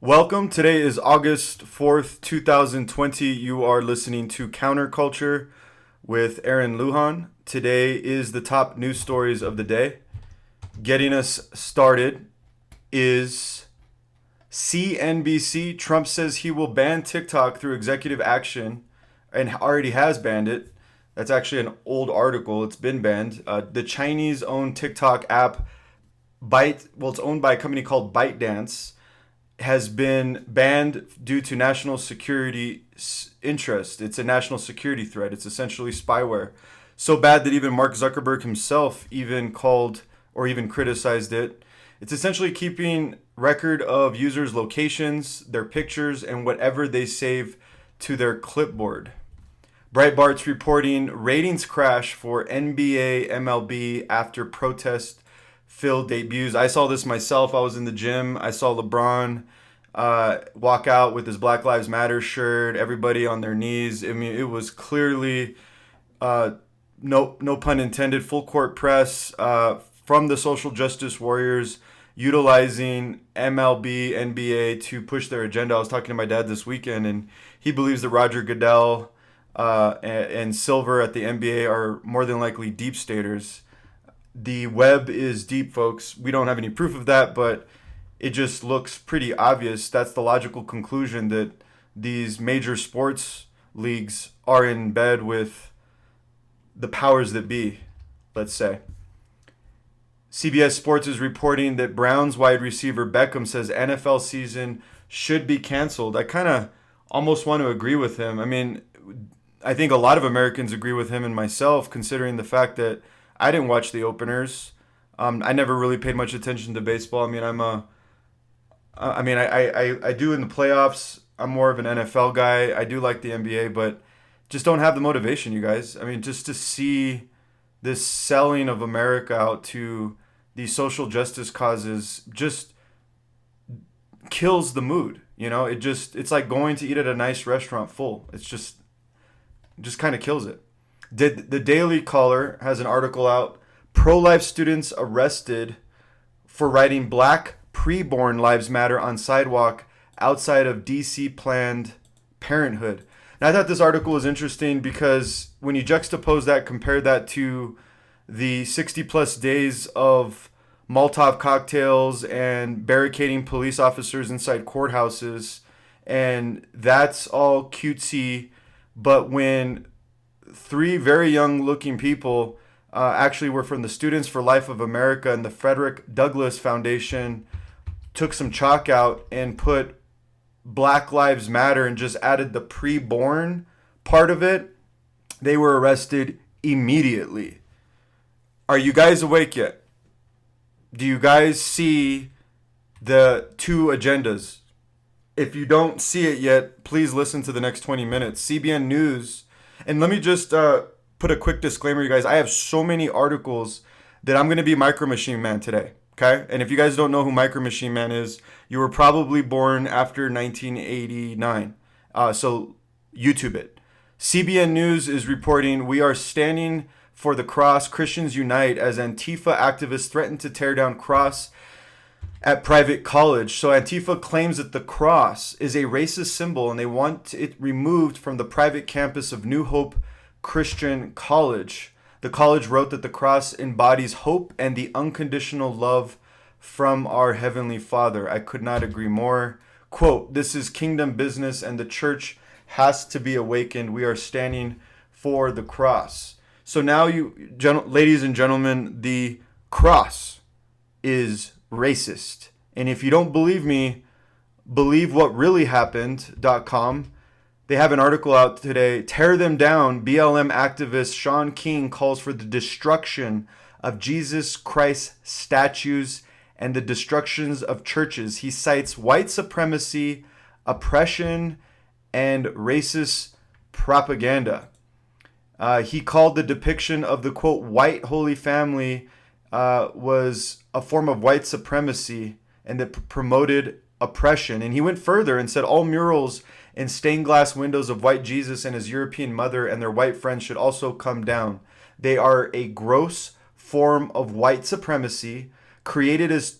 Welcome. Today is August 4th, 2020. You are listening to Counterculture with Aaron Lujan. Today is the top news stories of the day. Getting us started is CNBC. Trump says he will ban TikTok through executive action and already has banned it. That's actually an old article. It's been banned. The Chinese-owned TikTok app it's owned by a company called ByteDance, has been banned due to national security interest. It's a national security threat. It's essentially spyware. So bad that even Mark Zuckerberg himself even called or even criticized it. It's essentially keeping record of users' locations, their pictures, and whatever they save to their clipboard. Breitbart's reporting ratings crash for NBA, MLB after protest filled debuts. I saw this myself. I was in the gym. I saw LeBron walk out with his Black Lives Matter shirt. Everybody on their knees. I mean, it was clearly, no pun intended, full court press from the social justice warriors utilizing MLB, NBA to push their agenda. I was talking to my dad this weekend, and he believes that Roger Goodell and Silver at the NBA are more than likely deep staters. The web is deep, folks. We don't have any proof of that, but it just looks pretty obvious. That's the logical conclusion, that these major sports leagues are in bed with the powers that be, let's say. CBS Sports is reporting that Browns wide receiver Beckham says NFL season should be canceled. I kind of almost want to agree with him. I mean, I think a lot of Americans agree with him and myself, considering the fact that I didn't watch the openers. I never really paid much attention to baseball. I mean, I do in the playoffs. I'm more of an NFL guy. I do like the NBA, but just don't have the motivation, you guys. I mean, just to see this selling of America out to these social justice causes just kills the mood. You know, it's like going to eat at a nice restaurant full. It just kind of kills it. The Daily Caller has an article out. Pro-life students arrested for writing Black Preborn Lives Matter on sidewalk outside of DC Planned Parenthood. Now, I thought this article was interesting because when you juxtapose that, compare that to the 60 plus days of Molotov cocktails and barricading police officers inside courthouses, and that's all cutesy, but when three very young looking people actually were from the Students for Life of America and the Frederick Douglass Foundation, took some chalk out and put Black Lives Matter and just added the preborn part of it, they were arrested immediately. Are you guys awake yet? Do you guys see the two agendas? If you don't see it yet, please listen to the next 20 minutes. CBN News. And let me just put a quick disclaimer, you guys. I have so many articles that I'm going to be Micro Machine Man today, okay? And if you guys don't know who Micro Machine Man is, you were probably born after 1989. So YouTube it. CBN News is reporting, we are standing for the cross. Christians unite as Antifa activists threaten to tear down cross at private college. So Antifa claims that the cross is a racist symbol and they want it removed from the private campus of New Hope Christian College. The college wrote that the cross embodies hope and the unconditional love from our Heavenly Father. I could not agree more. Quote, this is kingdom business and the church has to be awakened. We are standing for the cross. So now, ladies and gentlemen, the cross is racist. And if you don't believe me, believewhatreallyhappened.com. They have an article out today. Tear them down. BLM activist Sean King calls for the destruction of Jesus Christ statues and the destructions of churches. He cites white supremacy, oppression, and racist propaganda. He called the depiction of the, quote, white Holy Family was a form of white supremacy and that promoted oppression. And he went further and said all murals and stained glass windows of white Jesus and his European mother and their white friends should also come down. They are a gross form of white supremacy created as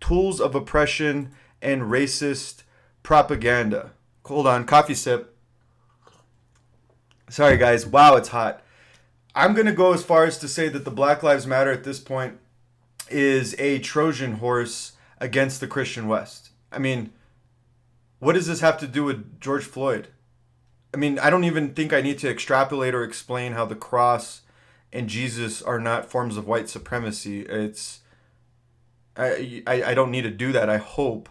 tools of oppression and racist propaganda. Hold on, coffee sip. Sorry, guys. Wow, it's hot. I'm going to go as far as to say that the Black Lives Matter at this point is a Trojan horse against the Christian West. I mean, what does this have to do with George Floyd? I mean, I don't even think I need to extrapolate or explain how the cross and Jesus are not forms of white supremacy. I don't need to do that, I hope.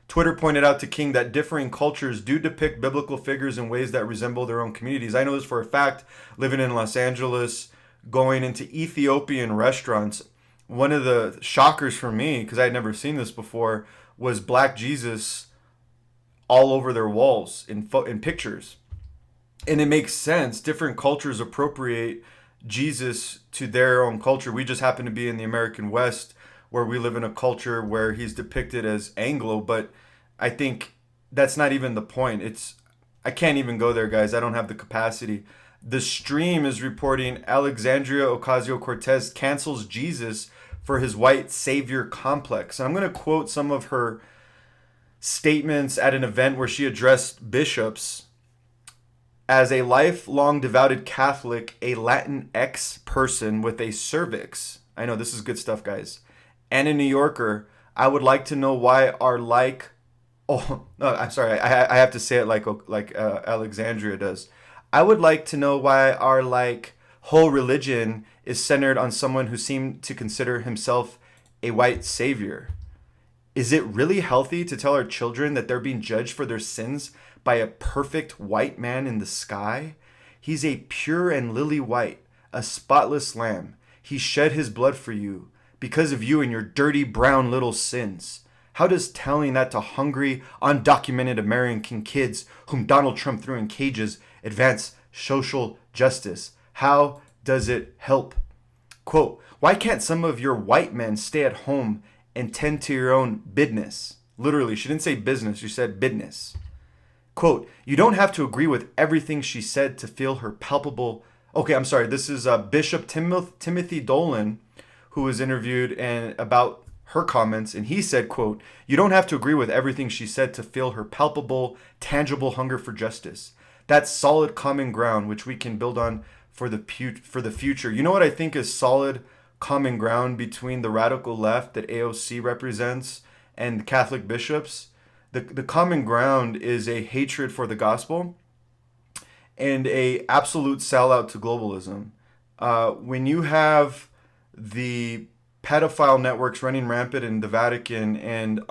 Twitter pointed out to King that differing cultures do depict biblical figures in ways that resemble their own communities. I know this for a fact, living in Los Angeles, going into Ethiopian restaurants. One of the shockers for me, because I had never seen this before, was Black Jesus all over their walls in pictures. And it makes sense. Different cultures appropriate Jesus to their own culture. We just happen to be in the American West, where we live in a culture where he's depicted as Anglo, but I think that's not even the point. I can't even go there, guys. I don't have the capacity. The Stream is reporting Alexandria Ocasio-Cortez cancels Jesus for his white savior complex. And I'm going to quote some of her statements at an event where she addressed bishops. As a lifelong devoted Catholic, a Latinx person with a cervix, I know this is good stuff, guys, and a New Yorker, I would like to know why our I'm sorry, I have to say it like Alexandria does. I would like to know why our whole religion is centered on someone who seemed to consider himself a white savior. Is it really healthy to tell our children that they're being judged for their sins by a perfect white man in the sky? He's a pure and lily white, a spotless lamb. He shed his blood for you, because of you and your dirty brown little sins. How does telling that to hungry, undocumented American kids whom Donald Trump threw in cages advance social justice? How does it help? Quote, why can't some of your white men stay at home and tend to your own business? Literally, she didn't say business, she said business. Quote, you don't have to agree with everything she said to feel her palpable... Okay, I'm sorry, this is Bishop Timothy Dolan, who was interviewed and about her comments, and he said, quote, you don't have to agree with everything she said to feel her palpable, tangible hunger for justice. That's solid common ground which we can build on for the future. You know what I think is solid common ground between the radical left that AOC represents and the Catholic bishops? The common ground is a hatred for the gospel and a absolute sellout to globalism. When you have the pedophile networks running rampant in the Vatican and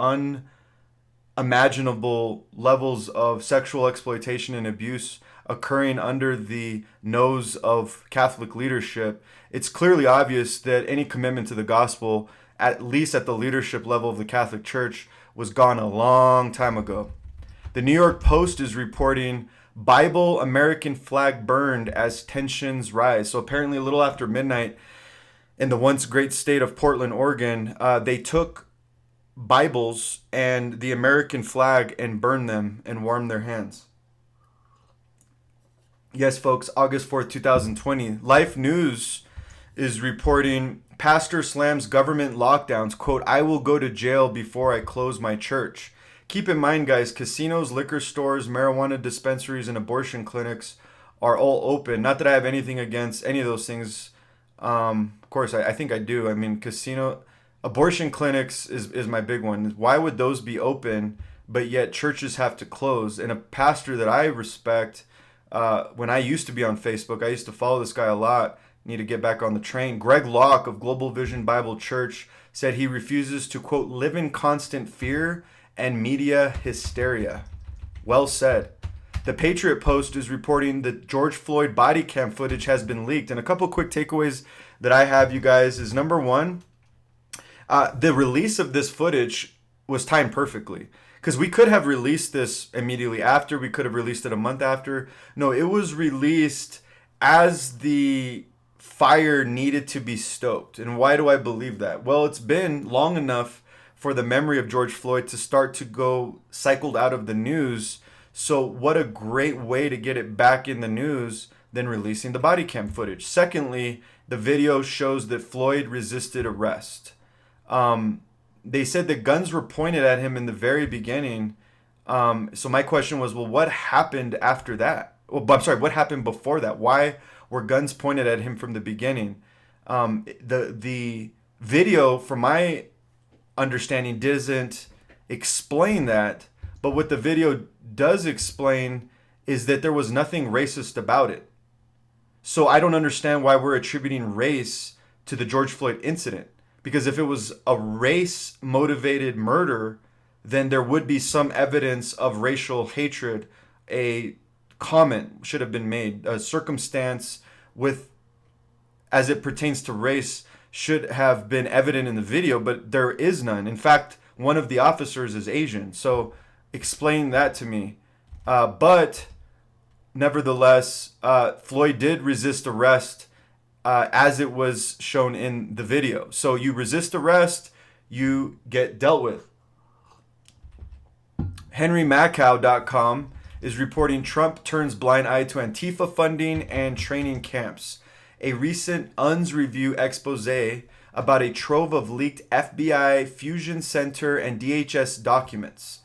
unimaginable levels of sexual exploitation and abuse occurring under the nose of Catholic leadership, it's clearly obvious that any commitment to the gospel, at least at the leadership level of the Catholic Church, was gone a long time ago. The New York Post is reporting Bible American flag burned as tensions rise. So apparently a little after midnight, in the once great state of Portland, Oregon, they took Bibles and the American flag and burned them and warmed their hands. Yes, folks, August 4th, 2020. Life News is reporting pastor slams government lockdowns. Quote, I will go to jail before I close my church. Keep in mind, guys, casinos, liquor stores, marijuana dispensaries, and abortion clinics are all open. Not that I have anything against any of those things. Of course, I think I do. I mean, abortion clinics is my big one. Why would those be open, but yet churches have to close? And a pastor that I respect, when I used to be on Facebook, I used to follow this guy a lot. Need to get back on the train. Greg Locke of Global Vision Bible Church said he refuses to, quote, live in constant fear and media hysteria. Well said. The Patriot Post is reporting that George Floyd body cam footage has been leaked. And a couple quick takeaways that I have, you guys, is number one, the release of this footage was timed perfectly. Because we could have released this immediately after. We could have released it a month after. No, it was released as the fire needed to be stoked. And why do I believe that? Well, it's been long enough for the memory of George Floyd to start to go cycled out of the news. So what a great way to get it back in the news than releasing the body cam footage. Secondly, the video shows that Floyd resisted arrest. They said that guns were pointed at him in the very beginning, So my question was, well, what happened after that? Well, I'm sorry, what happened before that? Why were guns pointed at him from the beginning? The video, from my understanding, doesn't explain that, but what the video does explain is that there was nothing racist about it. So I don't understand why we're attributing race to the George Floyd incident. Because if it was a race motivated murder, then there would be some evidence of racial hatred. A comment should have been made. A circumstance with, as it pertains to race, should have been evident in the video, but there is none. In fact, one of the officers is Asian. So explain that to me. But nevertheless, Floyd did resist arrest as it was shown in the video. So you resist arrest, you get dealt with. HenryMacau.com is reporting Trump turns blind eye to Antifa funding and training camps. A recent UNS review expose about a trove of leaked FBI, Fusion Center, and DHS documents.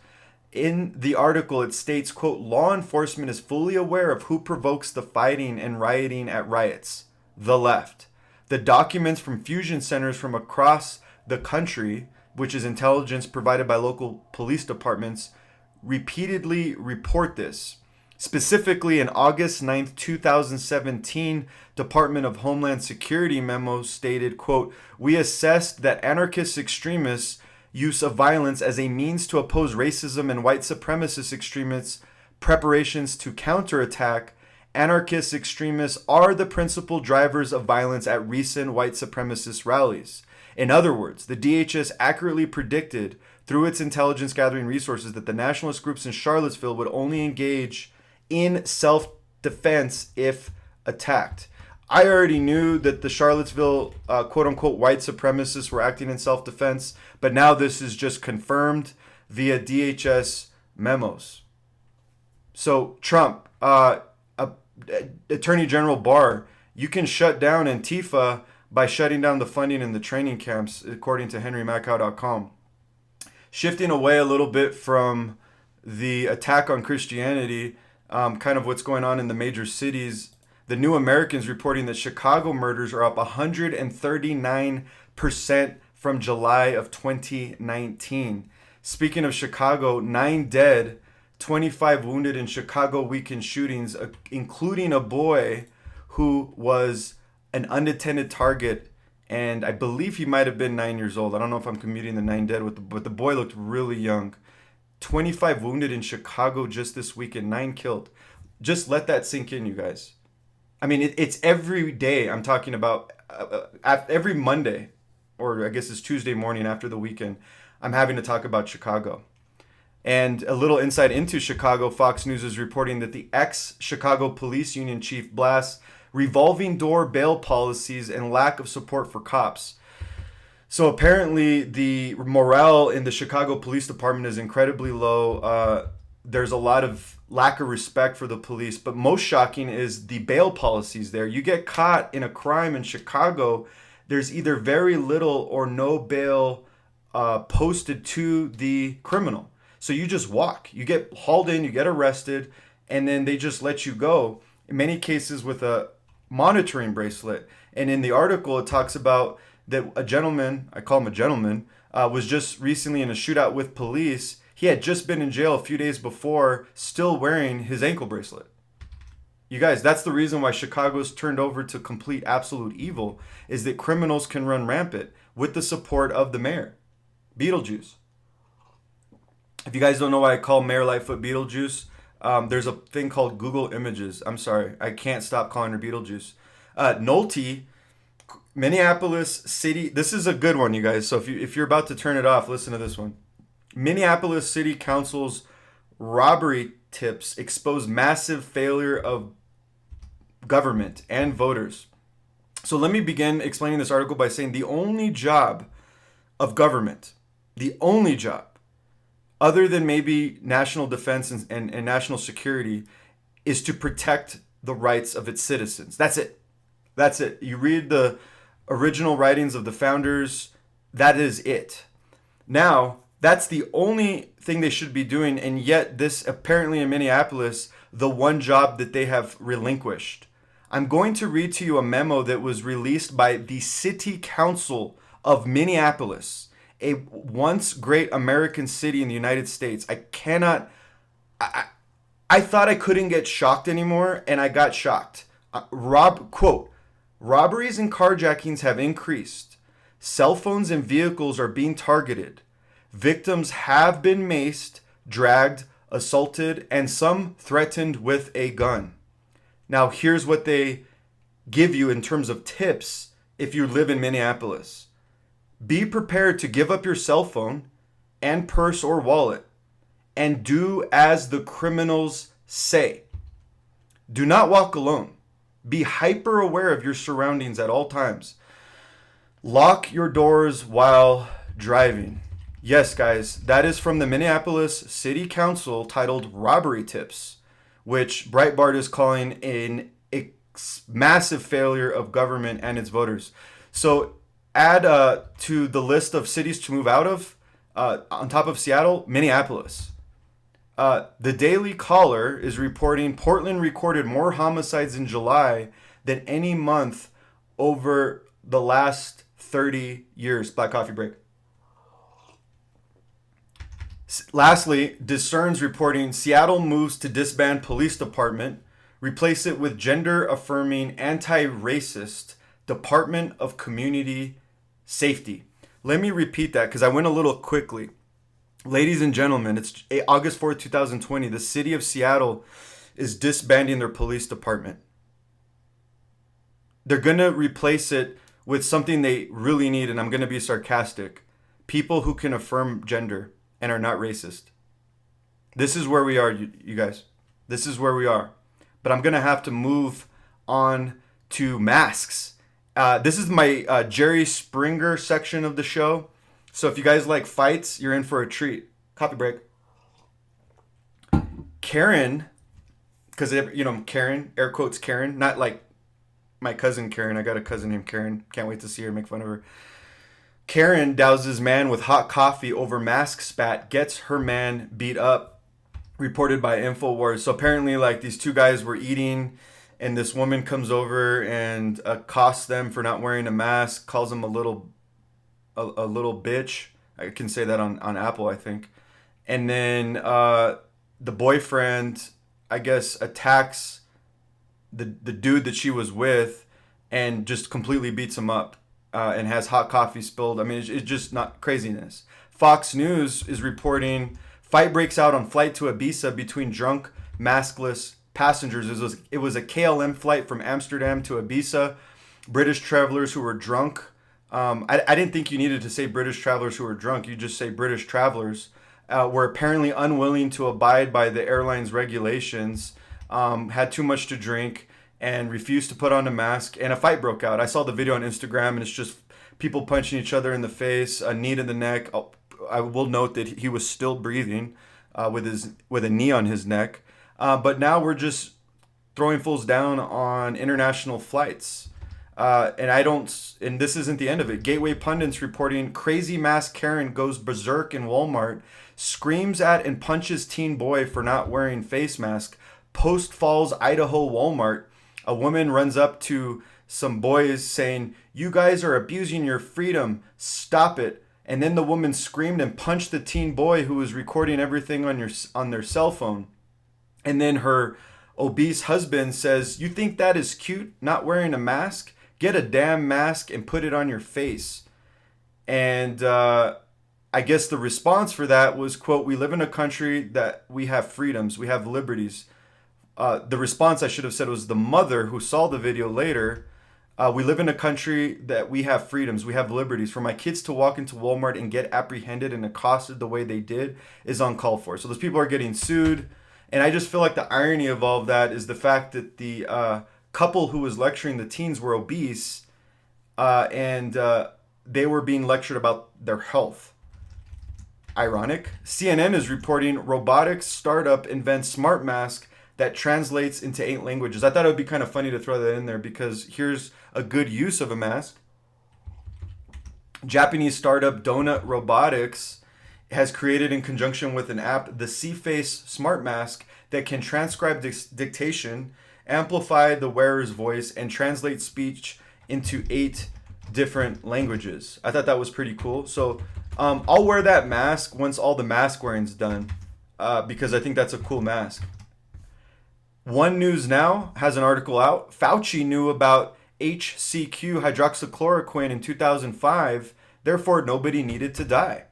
In the article, it states, quote, law enforcement is fully aware of who provokes the fighting and rioting at riots. The left. The documents from fusion centers from across the country, which is intelligence provided by local police departments, repeatedly report this. Specifically, in August 9th, 2017, Department of Homeland Security memo stated, quote, we assessed that anarchist extremists' use of violence as a means to oppose racism and white supremacist extremists' preparations to counterattack. Anarchist extremists are the principal drivers of violence at recent white supremacist rallies. In other words, the DHS accurately predicted through its intelligence gathering resources that the nationalist groups in Charlottesville would only engage in self-defense if attacked. I already knew that the Charlottesville quote-unquote white supremacists were acting in self-defense, but now this is just confirmed via DHS memos. So Trump, Attorney General Barr, you can shut down Antifa by shutting down the funding in the training camps, according to HenryMacau.com. Shifting away a little bit from the attack on Christianity, kind of what's going on in the major cities, the New American's reporting that Chicago murders are up 139% from July of 2019. Speaking of Chicago, 9 dead, 25 wounded in Chicago weekend shootings, including a boy who was an unattended target, and I believe he might have been 9 years old. I don't know if I'm commuting the 9 dead, but the boy looked really young. 25 wounded in Chicago just this weekend, 9 killed. Just let that sink in, you guys. I mean, it's every day. I'm talking about every Monday, or I guess it's Tuesday morning after the weekend, I'm having to talk about Chicago. And a little insight into Chicago, Fox News is reporting that the ex-Chicago Police Union chief blasts revolving door bail policies and lack of support for cops. So apparently the morale in the Chicago Police Department is incredibly low. There's a lot of lack of respect for the police, but most shocking is the bail policies there. You get caught in a crime in Chicago, there's either very little or no bail posted to the criminal. So you just walk. You get hauled in, you get arrested, and then they just let you go, in many cases with a monitoring bracelet. And in the article, it talks about that a gentleman, I call him a gentleman, was just recently in a shootout with police. He had just been in jail a few days before, still wearing his ankle bracelet. You guys, that's the reason why Chicago's turned over to complete absolute evil, is that criminals can run rampant with the support of the mayor, Beetlejuice. If you guys don't know why I call Mayor Lightfoot Beetlejuice, there's a thing called Google Images. I'm sorry, I can't stop calling her Beetlejuice. Nolte, Minneapolis City. This is a good one, you guys. So if you're about to turn it off, listen to this one. Minneapolis City Council's robbery tips expose massive failure of government and voters. So let me begin explaining this article by saying the only job of government, the only job, other than maybe national defense and national security, is to protect the rights of its citizens. That's it. That's it. You read the original writings of the founders, that is it. Now, That's the only thing they should be doing, and yet this apparently in Minneapolis, the one job that they have relinquished. I'm going to read to you a memo that was released by the City Council of Minneapolis, a once great American city in the United States. I cannot. I thought I couldn't get shocked anymore, and I got shocked. Quote, robberies and carjackings have increased. Cell phones and vehicles are being targeted. Victims have been maced, dragged, assaulted, and some threatened with a gun. Now, here's what they give you in terms of tips if you live in Minneapolis. Be prepared to give up your cell phone and purse or wallet and do as the criminals say. Do not walk alone. Be hyper aware of your surroundings at all times. Lock your doors while driving. Yes, guys, that is from the Minneapolis City Council titled Robbery Tips, which Breitbart is calling a massive failure of government and its voters. So add to the list of cities to move out of, on top of Seattle, Minneapolis. The Daily Caller is reporting Portland recorded more homicides in July than any month over the last 30 years. Black coffee break. Lastly, Discern's reporting Seattle moves to disband police department, replace it with gender-affirming, anti-racist Department of Community Safety. Let me repeat that because I went a little quickly. Ladies and gentlemen, it's August 4th, 2020. The city of Seattle is disbanding their police department. They're going to replace it with something they really need, and I'm going to be sarcastic. People who can affirm gender and are not racist. This is where we are, you guys. This is where we are. But I'm going to have to move on to masks. This is my Jerry Springer section of the show. So if you guys like fights, you're in for a treat. Coffee break. Karen, because, Karen, air quotes Karen, not like my cousin Karen. I got a cousin named Karen. Can't wait to see her, make fun of her. Karen douses man with hot coffee over mask spat, gets her man beat up, reported by InfoWars. So apparently, like, these two guys were eating, and this woman comes over and accosts them for not wearing a mask, calls them a little bitch. I can say that on Apple, I think. And then the boyfriend, I guess, attacks the dude that she was with and just completely beats him up. And has hot coffee spilled. I mean, it's just not craziness. Fox News is reporting fight breaks out on flight to Ibiza between drunk, maskless passengers. It was a KLM flight from Amsterdam to Ibiza. British travelers who were drunk. I didn't think you needed to say British travelers who were drunk. You just say British travelers were apparently unwilling to abide by the airline's regulations, had too much to drink, and refused to put on a mask, and a fight broke out. I saw the video on Instagram, and it's just people punching each other in the face, a knee to the neck. I will note that he was still breathing with a knee on his neck. But now we're just throwing fools down on international flights. And this isn't the end of it. Gateway Pundits reporting crazy mask Karen goes berserk in Walmart, screams at and punches teen boy for not wearing face mask. Post Falls, Idaho Walmart. A woman runs up to some boys saying, "You guys are abusing your freedom. Stop it." And then the woman screamed and punched the teen boy who was recording everything on their cell phone. And then her obese husband says, "You think that is cute, not wearing a mask? Get a damn mask and put it on your face." And I guess the response for that was, quote, "We live in a country that we have freedoms, we have liberties." The response I should have said was the mother who saw the video later. We live in a country that we have freedoms, we have liberties. For my kids to walk into Walmart and get apprehended and accosted the way they did is uncalled for. So those people are getting sued. And I just feel like the irony of all of that is the fact that the couple who was lecturing the teens were obese and they were being lectured about their health. Ironic. CNN is reporting robotics startup invents smart mask that translates into 8 languages. I thought it would be kind of funny to throw that in there because here's a good use of a mask. Japanese startup Donut Robotics has created in conjunction with an app the C-Face smart mask that can transcribe dictation, amplify the wearer's voice, and translate speech into 8 different languages. I thought that was pretty cool. So I'll wear that mask once all the mask wearing's done, because I think that's a cool mask. One News Now has an article out. Fauci knew about HCQ hydroxychloroquine in 2005, therefore nobody needed to die.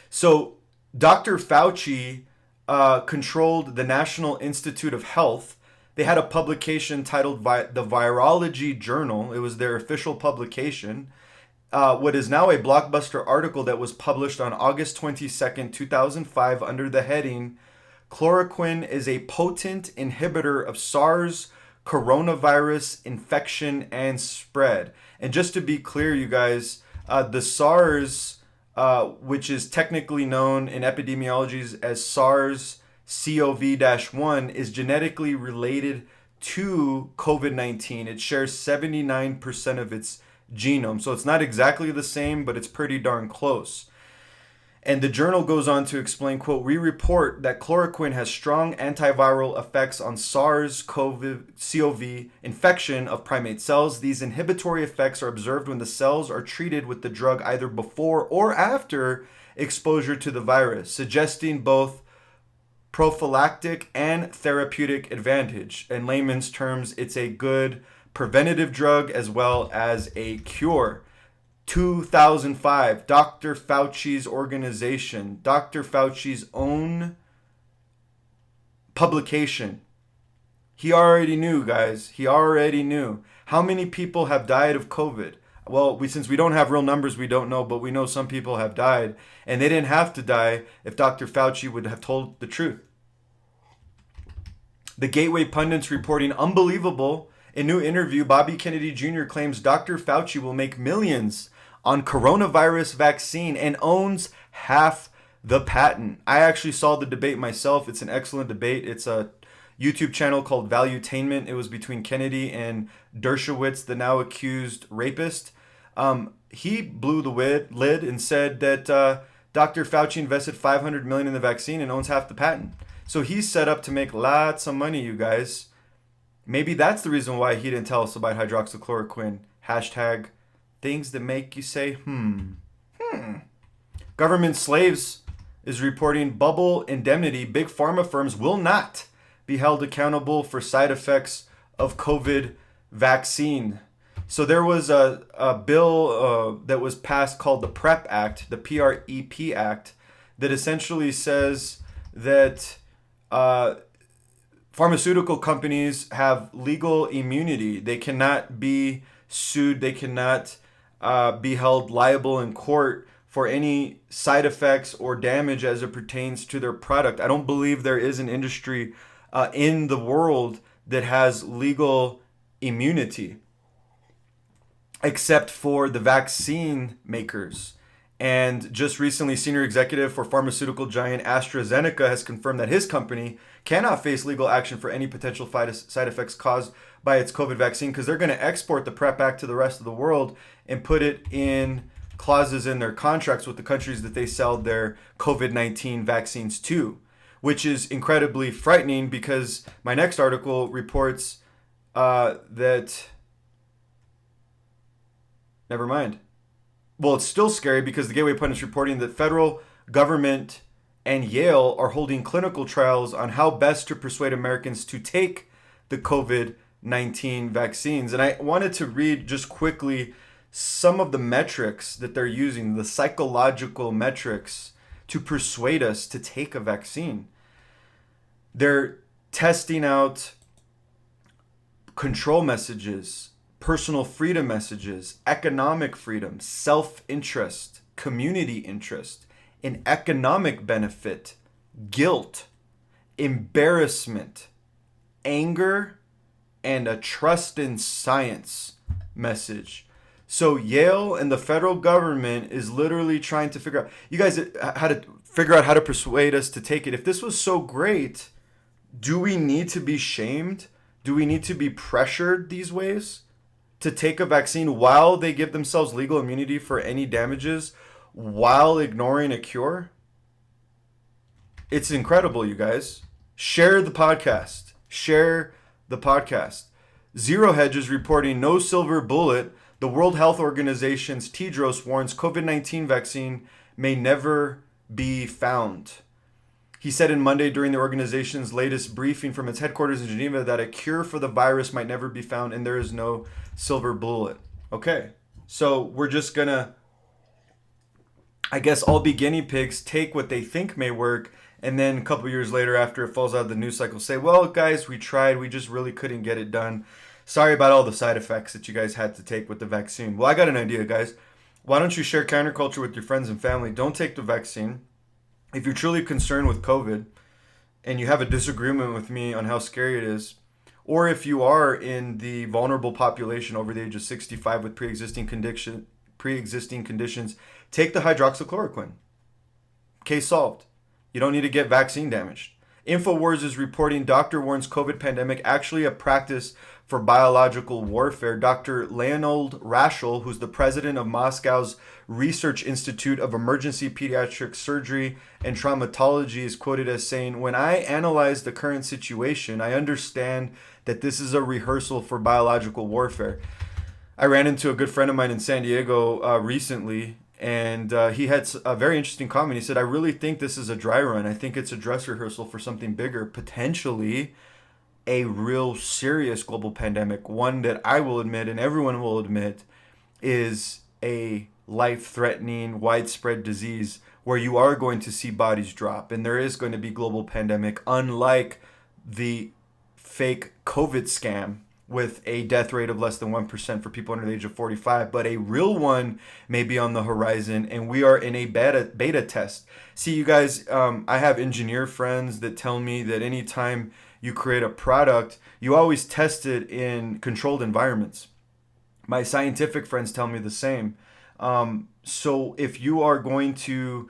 So Dr. Fauci controlled the National Institute of Health. They had a publication titled the Virology Journal. It was their official publication. What is now a blockbuster article that was published on August 22nd, 2005 under the heading, Chloroquine is a potent inhibitor of SARS coronavirus infection and spread. And just to be clear, you guys, the SARS, which is technically known in epidemiology as SARS-CoV-1, is genetically related to COVID-19. It shares 79% of its genome. So it's not exactly the same, but it's pretty darn close. And the journal goes on to explain, quote, we report that chloroquine has strong antiviral effects on SARS-CoV infection of primate cells. These inhibitory effects are observed when the cells are treated with the drug either before or after exposure to the virus, suggesting both prophylactic and therapeutic advantage. In layman's terms, it's a good preventative drug as well as a cure. 2005, Dr. Fauci's organization, Dr. Fauci's own publication. He already knew, guys. He already knew. How many people have died of COVID? Well, since we don't have real numbers, we don't know, but we know some people have died. And they didn't have to die if Dr. Fauci would have told the truth. The Gateway pundits reporting unbelievable. In new interview, Bobby Kennedy Jr. claims Dr. Fauci will make millions on coronavirus vaccine and owns half the patent. I actually saw the debate myself. It's an excellent debate. It's a YouTube channel called Valuetainment. It was between Kennedy and Dershowitz, the now accused rapist. He blew the lid and said that Dr. Fauci invested $500 million in the vaccine and owns half the patent. So he's set up to make lots of money, you guys. Maybe that's the reason why he didn't tell us about hydroxychloroquine. Hashtag things that make you say, Government slaves is reporting bubble indemnity. Big pharma firms will not be held accountable for side effects of COVID vaccine. So there was a bill that was passed called the PrEP Act, the PrEP Act, that essentially says that pharmaceutical companies have legal immunity. They cannot be sued. They cannot be held liable in court for any side effects or damage as it pertains to their product. I don't believe there is an industry in the world that has legal immunity except for the vaccine makers. And just recently, senior executive for pharmaceutical giant AstraZeneca has confirmed that his company cannot face legal action for any potential side effects caused by its COVID vaccine because they're going to export the PrEP Act to the rest of the world and put it in clauses in their contracts with the countries that they sell their COVID-19 vaccines to, which is incredibly frightening because my next article reports that... Never mind. Well, it's still scary because the Gateway Pundit is reporting that federal government and Yale are holding clinical trials on how best to persuade Americans to take the COVID-19 vaccines. And I wanted to read just quickly some of the metrics that they're using, the psychological metrics to persuade us to take a vaccine. They're testing out control messages, personal freedom messages, economic freedom, self-interest, community interest, an economic benefit, guilt, embarrassment, anger, and a trust in science message. So Yale and the federal government is literally trying to figure out, you guys, how to persuade us to take it. If this was so great, do we need to be shamed? Do we need to be pressured these ways to take a vaccine while they give themselves legal immunity for any damages while ignoring a cure. It's incredible, you guys. Share the podcast. Share the podcast. Zero Hedge is reporting no silver bullet. The World Health Organization's Tedros warns COVID-19 vaccine may never be found. He said on Monday during the organization's latest briefing from its headquarters in Geneva that a cure for the virus might never be found and there is no silver bullet. Okay, so we're just gonna, I guess, all be guinea pigs, take what they think may work, and then a couple years later after it falls out of the news cycle say, well, guys, we tried, we just really couldn't get it done. Sorry about all the side effects that you guys had to take with the vaccine. Well, I got an idea, guys. Why don't you share counterculture with your friends and family? Don't take the vaccine. If you're truly concerned with COVID and you have a disagreement with me on how scary it is, or if you are in the vulnerable population over the age of 65 with pre-existing conditions, take the hydroxychloroquine. Case solved. You don't need to get vaccine damaged. InfoWars is reporting doctor warns COVID pandemic actually a practice for biological warfare. Dr. Leonold Raschel, who's the president of Moscow's Research Institute of Emergency Pediatric Surgery and Traumatology, is quoted as saying, when I analyze the current situation, I understand that this is a rehearsal for biological warfare. I ran into a good friend of mine in San Diego recently, and he had a very interesting comment. He said, I really think this is a dry run. I think it's a dress rehearsal for something bigger, potentially a real serious global pandemic, one that I will admit and everyone will admit is a life-threatening, widespread disease where you are going to see bodies drop and there is going to be global pandemic, unlike the fake COVID scam with a death rate of less than 1% for people under the age of 45, but a real one may be on the horizon, and we are in a beta test. See, you guys, I have engineer friends that tell me that anytime you create a product, you always test it in controlled environments. My scientific friends tell me the same. So if you are going to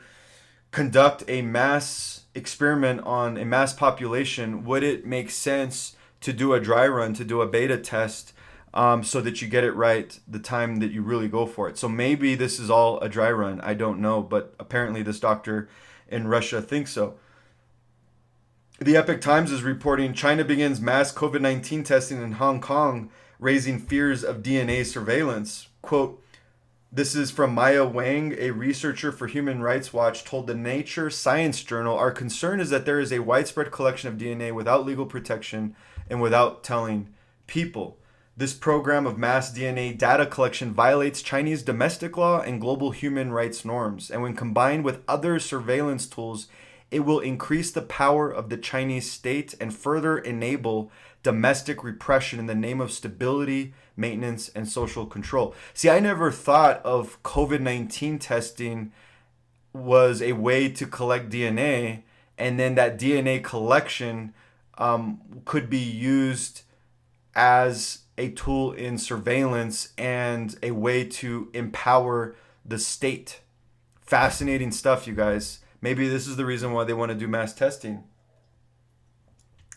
conduct a mass experiment on a mass population, would it make sense to do a dry run, to do a beta test, so that you get it right the time that you really go for it? So maybe this is all a dry run. I don't know, but apparently this doctor in Russia thinks so. The Epoch Times is reporting China begins mass COVID-19 testing in Hong Kong, raising fears of DNA surveillance. Quote, this is from Maya Wang, a researcher for Human Rights Watch, told the Nature Science Journal, our concern is that there is a widespread collection of DNA without legal protection and without telling people. This program of mass DNA data collection violates Chinese domestic law and global human rights norms. And when combined with other surveillance tools, it will increase the power of the Chinese state and further enable domestic repression in the name of stability, maintenance, and social control. See, I never thought of COVID-19 testing was a way to collect DNA, and then that DNA collection could be used as a tool in surveillance and a way to empower the state. Fascinating stuff, you guys. Maybe this is the reason why they want to do mass testing.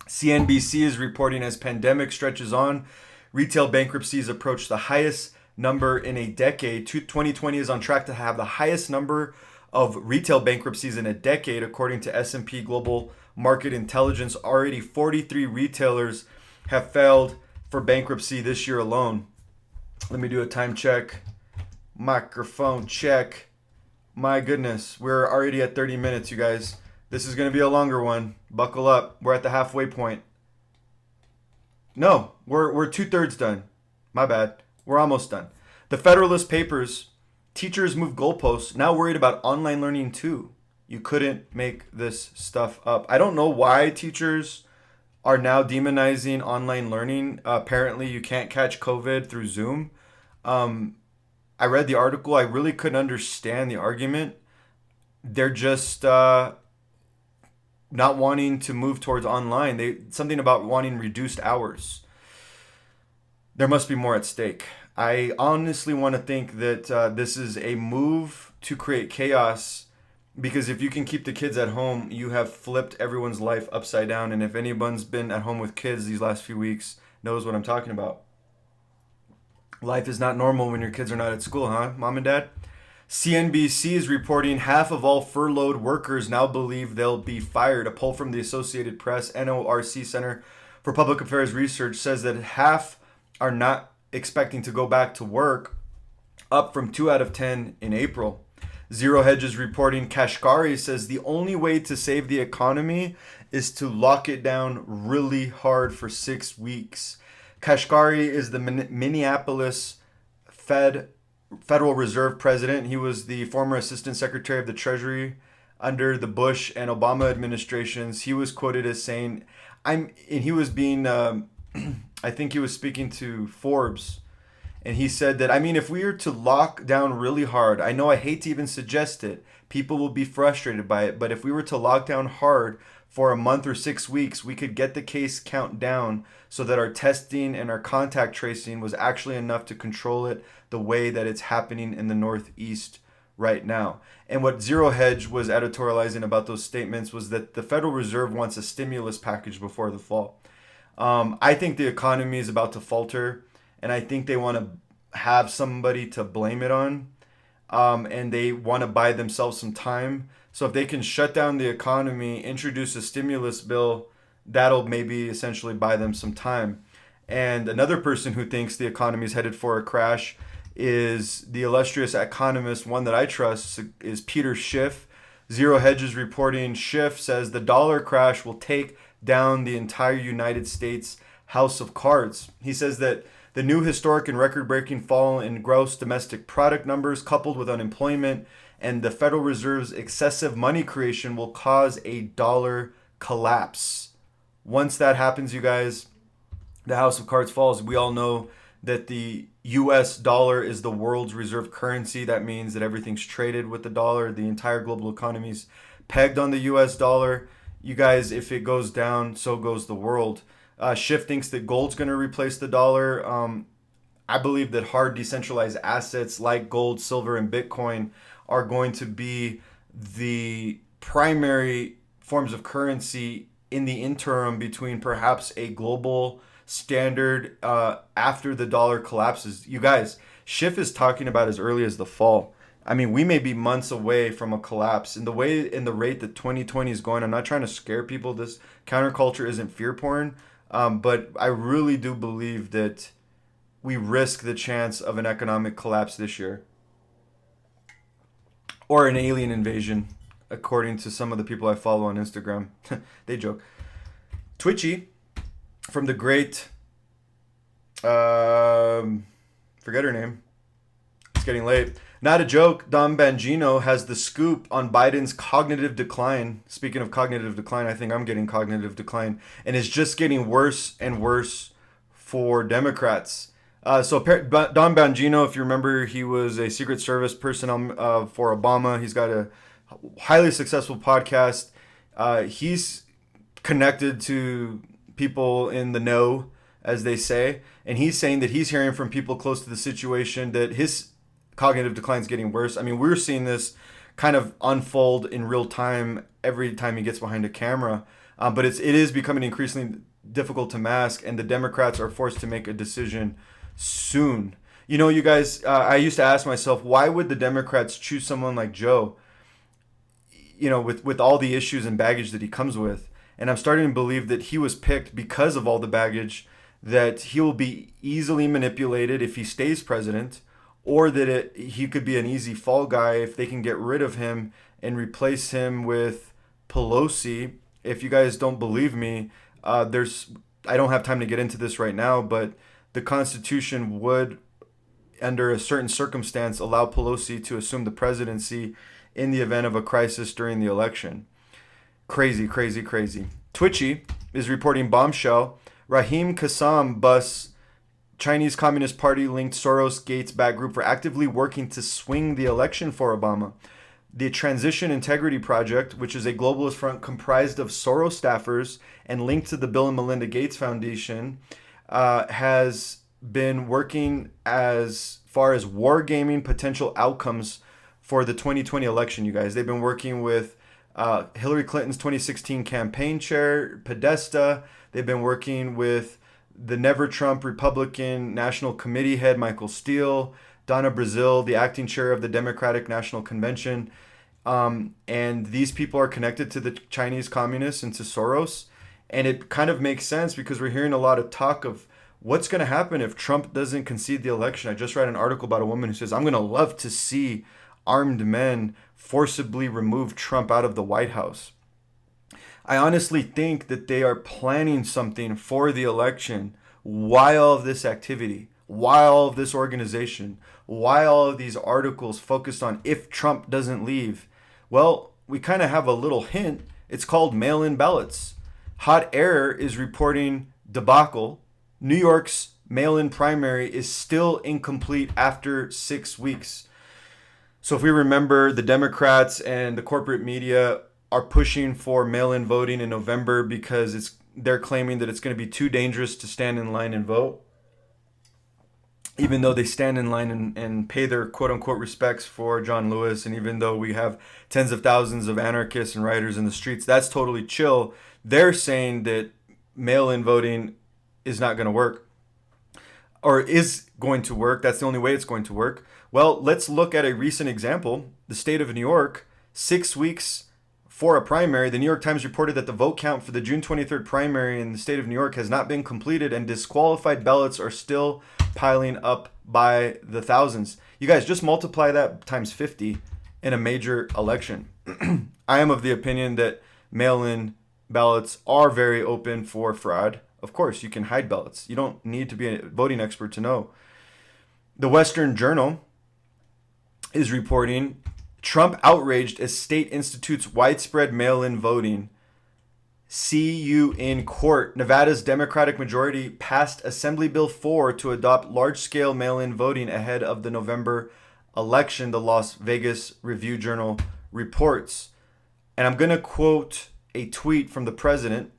CNBC is reporting as pandemic stretches on, retail bankruptcies approach the highest number in a decade. 2020 is on track to have the highest number of retail bankruptcies in a decade, according to S&P Global Market Intelligence. Already 43 retailers have failed for bankruptcy this year alone. Let me do a time check. Microphone check. My goodness, we're already at 30 minutes, you guys. This is going to be a longer one. Buckle up. We're at the halfway point. No, we're 2/3 done. My bad. We're almost done. The Federalist Papers, teachers move goalposts, now worried about online learning too. You couldn't make this stuff up. I don't know why teachers are now demonizing online learning. Apparently you can't catch COVID through Zoom. I read the article. I really couldn't understand the argument. They're just not wanting to move towards online. Something about wanting reduced hours. There must be more at stake. I honestly want to think that this is a move to create chaos, because if you can keep the kids at home, you have flipped everyone's life upside down. And if anyone's been at home with kids these last few weeks knows what I'm talking about. Life is not normal when your kids are not at school, huh, mom and dad? CNBC is reporting half of all furloughed workers now believe they'll be fired. A poll from the Associated Press NORC Center for Public Affairs Research says that half are not expecting to go back to work, up from 2 out of 10 in April. Zero Hedge is reporting Kashkari says the only way to save the economy is to lock it down really hard for 6 weeks. Kashkari is the Minneapolis Federal Reserve president. He was the former assistant secretary of the Treasury under the Bush and Obama administrations. He was quoted as saying, and he was being, I think he was speaking to Forbes, and he said that, I mean, if we were to lock down really hard, I know I hate to even suggest it, people will be frustrated by it, but if we were to lock down hard for a month or 6 weeks, we could get the case count down so that our testing and our contact tracing was actually enough to control it the way that it's happening in the Northeast right now. And what Zero Hedge was editorializing about those statements was that the Federal Reserve wants a stimulus package before the fall. I think the economy is about to falter, and I think they want to have somebody to blame it on, and they want to buy themselves some time. So if they can shut down the economy, introduce a stimulus bill, that'll maybe essentially buy them some time. And another person who thinks the economy is headed for a crash is the illustrious economist, one that I trust, is Peter Schiff. Zero Hedge is reporting Schiff says the dollar crash will take down the entire United States house of cards. He says that the new historic and record-breaking fall in gross domestic product numbers, coupled with unemployment and the Federal Reserve's excessive money creation, will cause a dollar collapse. Once that happens, you guys, the house of cards falls. We all know that the US dollar is the world's reserve currency. That means that everything's traded with the dollar. The entire global economy is pegged on the US dollar. You guys, if it goes down, so goes the world. Schiff thinks that gold's going to replace the dollar. I believe that hard decentralized assets like gold, silver, and Bitcoin are going to be the primary forms of currency in the interim between perhaps a global standard after the dollar collapses. You guys, Schiff is talking about as early as the fall. I mean, we may be months away from a collapse. In the rate that 2020 is going, I'm not trying to scare people. This counterculture isn't fear porn. But I really do believe that we risk the chance of an economic collapse this year. Or an alien invasion, according to some of the people I follow on Instagram. They joke. Twitchy, from the great, forget her name. It's getting late. Not a joke, Dom Bangino has the scoop on Biden's cognitive decline. Speaking of cognitive decline, I think I'm getting cognitive decline. And it's just getting worse and worse for Democrats. So Don Bangino, if you remember, he was a Secret Service personnel for Obama. He's got a highly successful podcast. He's connected to people in the know, as they say. And he's saying that he's hearing from people close to the situation that his cognitive decline is getting worse. I mean, we're seeing this kind of unfold in real time every time he gets behind a camera. But it is becoming increasingly difficult to mask, and the Democrats are forced to make a decision soon. You know, you guys, I used to ask myself, why would the Democrats choose someone like Joe, you know, with all the issues and baggage that he comes with? And I'm starting to believe that he was picked because of all the baggage, that he will be easily manipulated if he stays president, or that he could be an easy fall guy if they can get rid of him and replace him with Pelosi. If you guys don't believe me, I don't have time to get into this right now, but the Constitution would, under a certain circumstance, allow Pelosi to assume the presidency in the event of a crisis during the election. Crazy, crazy, crazy. Twitchy is reporting bombshell. Raheem Kassam busts Chinese Communist Party linked Soros Gates-backed group for actively working to swing the election for Obama. The Transition Integrity Project, which is a globalist front comprised of Soros staffers and linked to the Bill and Melinda Gates Foundation, has been working as far as wargaming potential outcomes for the 2020 election, you guys. They've been working with Hillary Clinton's 2016 campaign chair, Podesta. They've been working with the Never Trump Republican National Committee head, Michael Steele. Donna Brazile, the acting chair of the Democratic National Convention. And these people are connected to the Chinese communists and to Soros. And it kind of makes sense because we're hearing a lot of talk of what's going to happen if Trump doesn't concede the election. I just read an article about a woman who says, I'm going to love to see armed men forcibly remove Trump out of the White House. I honestly think that they are planning something for the election. Why all of this activity? Why all of this organization? Why all of these articles focused on if Trump doesn't leave? Well, we kind of have a little hint. It's called mail-in ballots. Hot Air is reporting debacle. New York's mail-in primary is still incomplete after 6 weeks. So if we remember, the Democrats and the corporate media are pushing for mail-in voting in November because they're claiming that it's going to be too dangerous to stand in line and vote. Even though they stand in line and pay their quote-unquote respects for John Lewis, and even though we have tens of thousands of anarchists and rioters in the streets, that's totally chill. They're saying that mail-in voting is not going to work, or is going to work. That's the only way it's going to work. Well, let's look at a recent example. The state of New York, 6 weeks for a primary, the New York Times reported that the vote count for the June 23rd primary in the state of New York has not been completed, and disqualified ballots are still piling up by the thousands. You guys, just multiply that times 50 in a major election. I am of the opinion that mail-in ballots are very open for fraud. Of course, you can hide ballots. You don't need to be a voting expert to know. The Western Journal is reporting Trump outraged as state institutes widespread mail-in voting. See you in court. Nevada's Democratic majority passed Assembly Bill 4 to adopt large-scale mail-in voting ahead of the November election, the Las Vegas Review-Journal reports. And I'm going to quote a tweet from the president.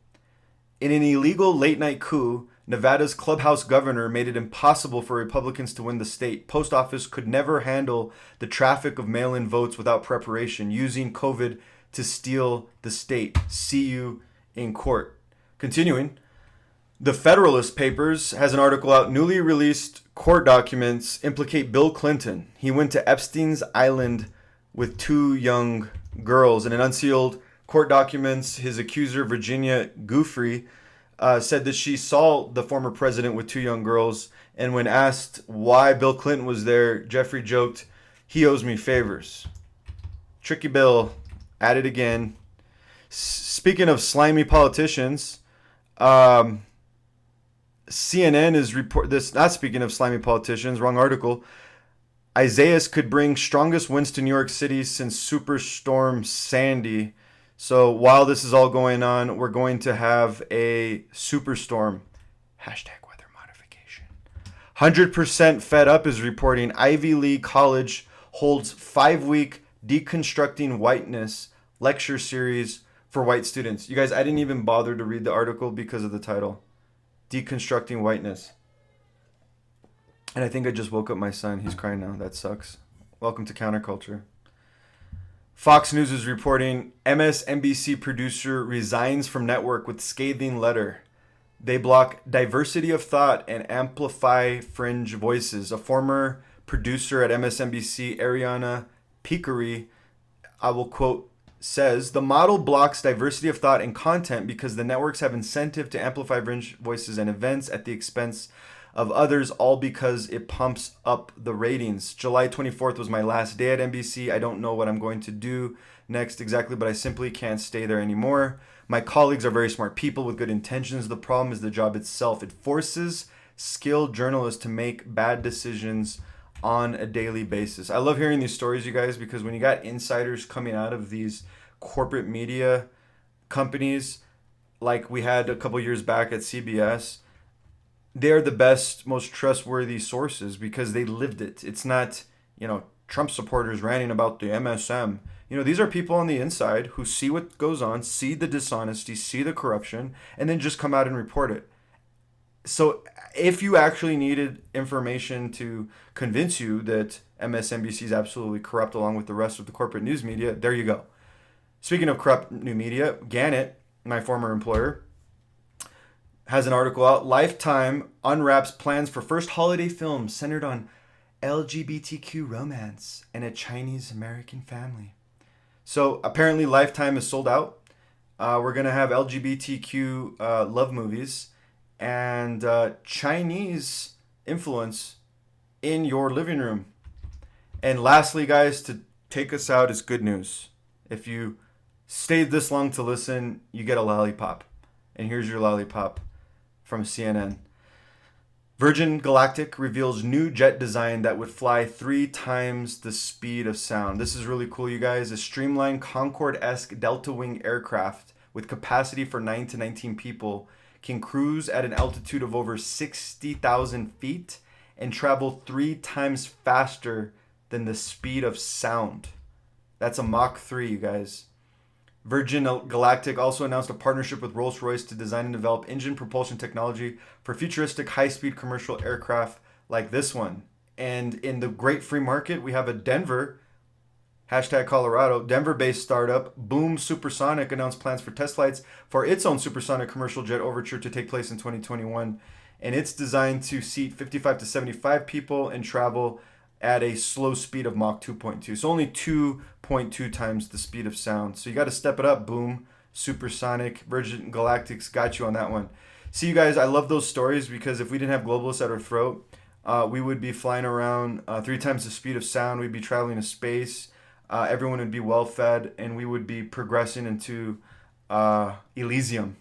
In an illegal late-night coup, Nevada's clubhouse governor made it impossible for Republicans to win the state. Post office could never handle the traffic of mail-in votes without preparation, using COVID to steal the state. See you in court. Continuing, the Federalist Papers has an article out. Newly released court documents implicate Bill Clinton. He went to Epstein's Island with 2 young girls. In an unsealed court documents, his accuser, Virginia Giuffre, said that she saw the former president with 2 young girls. And when asked why Bill Clinton was there, Jeffrey joked, "He owes me favors." Tricky Bill at it again. Speaking of slimy politicians, CNN is not speaking of slimy politicians, wrong article. Isaias could bring strongest winds to New York City since Superstorm Sandy. So while this is all going on, we're going to have a superstorm. #weather modification. 100% Fed Up is reporting Ivy League College holds 5-week Deconstructing Whiteness lecture series for white students. You guys, I didn't even bother to read the article because of the title. Deconstructing Whiteness. And I think I just woke up my son. He's crying now. That sucks. Welcome to Counterculture. Fox News is reporting MSNBC producer resigns from network with scathing letter. They block diversity of thought and amplify fringe voices. A former producer at MSNBC, Ariana Picari, I will quote, says, the model blocks diversity of thought and content because the networks have incentive to amplify fringe voices and events at the expense of others, all because it pumps up the ratings. July 24th was my last day at NBC. I don't know what I'm going to do next exactly, but I simply can't stay there anymore. My colleagues are very smart people with good intentions. The problem is the job itself. It forces skilled journalists to make bad decisions on a daily basis. I love hearing these stories, you guys, because when you got insiders coming out of these corporate media companies, like we had a couple years back at CBS, they're the best, most trustworthy sources because they lived it. It's not, Trump supporters ranting about the MSM. These are people on the inside who see what goes on, see the dishonesty, see the corruption, and then just come out and report it. So if you actually needed information to convince you that MSNBC is absolutely corrupt along with the rest of the corporate news media, there you go. Speaking of corrupt new media, Gannett, my former employer, has an article out. Lifetime unwraps plans for first holiday film centered on LGBTQ romance in a Chinese American family. So apparently Lifetime is sold out. We're going to have LGBTQ love movies and Chinese influence in your living room. And lastly, guys, to take us out is good news. If you stayed this long to listen, you get a lollipop. And here's your lollipop from CNN. Virgin Galactic reveals new jet design that would fly 3 times the speed of sound. This is really cool, you guys. A streamlined Concorde-esque Delta Wing aircraft with capacity for 9 to 19 people can cruise at an altitude of over 60,000 feet and travel 3 times faster than the speed of sound. That's a Mach 3, you guys. Virgin Galactic also announced a partnership with Rolls-Royce to design and develop engine propulsion technology for futuristic high-speed commercial aircraft like this one. And in the great free market, we have a Denver, #Colorado, Denver-based startup, Boom Supersonic, announced plans for test flights for its own supersonic commercial jet Overture to take place in 2021. And it's designed to seat 55 to 75 people and travel at a slow speed of Mach 2.2. So only 2.2 times the speed of sound. So you got to step it up. Boom, Supersonic, Virgin Galactic's got you on that one. See, you guys, I love those stories because if we didn't have globalists at our throat, we would be flying around 3 times the speed of sound. We'd be traveling to space. Everyone would be well fed, and we would be progressing into Elysium.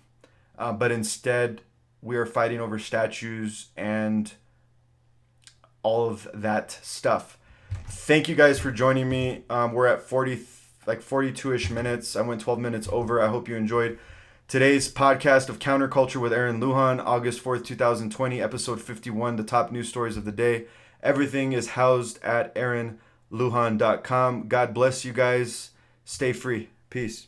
But instead, we are fighting over statues and all of that stuff. Thank you guys for joining me. We're at 42-ish minutes. I went 12 minutes over. I hope you enjoyed today's podcast of Counterculture with Aaron Lujan, August 4th, 2020, episode 51, the top news stories of the day. Everything is housed at aaronlujan.com. God bless you guys. Stay free. Peace.